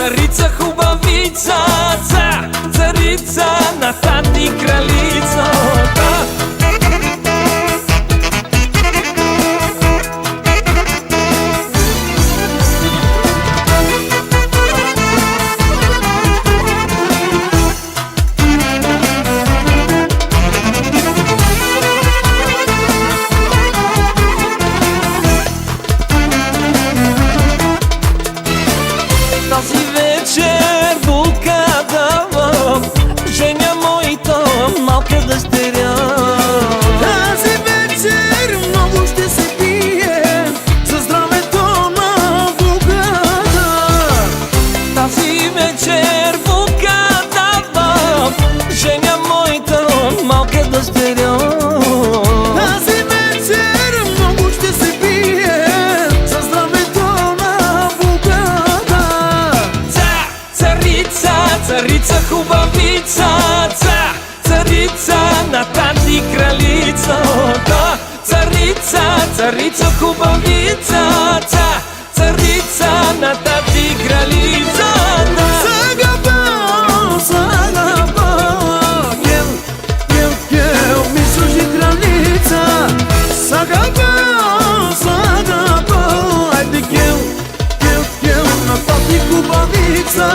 царица хубавица, царица на тази кралица. Тази вечер булка давам, женя моята малка дъщеря. Тази вечер много ще се пие за здравето на булката. Тази вечер булка давам, женя моята малка дъщеря. Тази вечер много ще се пие за здравето на булката. Царица хубавица, царица на тази кралица. Царица хубавица, царица на тази кралица. Гел, ми служи кралица. Сагава, айде гел на тази хубавица.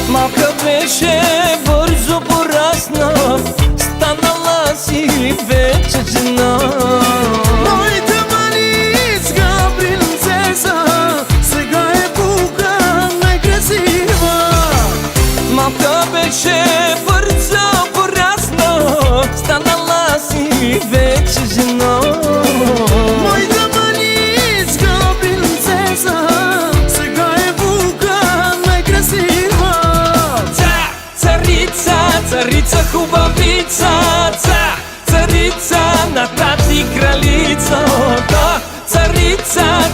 Малка беше, бързо порасна, станала си вече жена. Моята маличка принцеса сега е булка най-красива. Малка беше, бързо порасна, станала си вече жена. Моята маличка принцеса сега е булка най-красива. Царица хубавица, царица на тази кралица.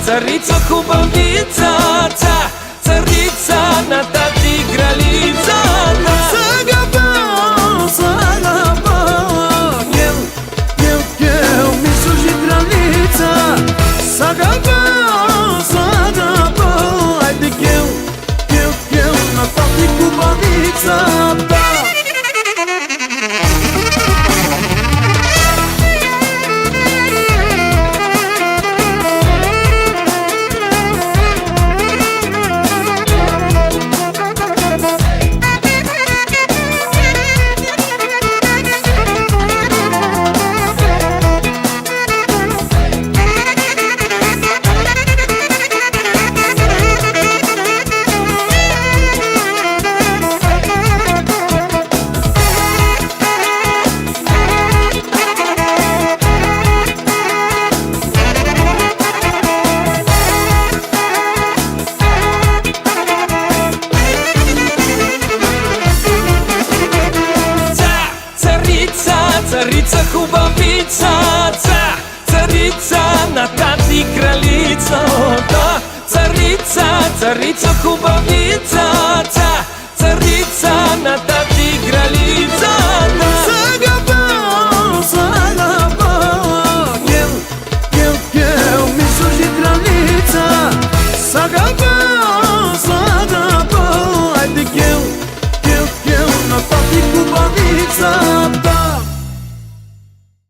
Царица хубавица, царица на тази кралица. Сагава, гел, ми служи кралица. Сагава, айде гел на тази хубавица. Царица хубавица, царица на тази кралица. Царица хубавица,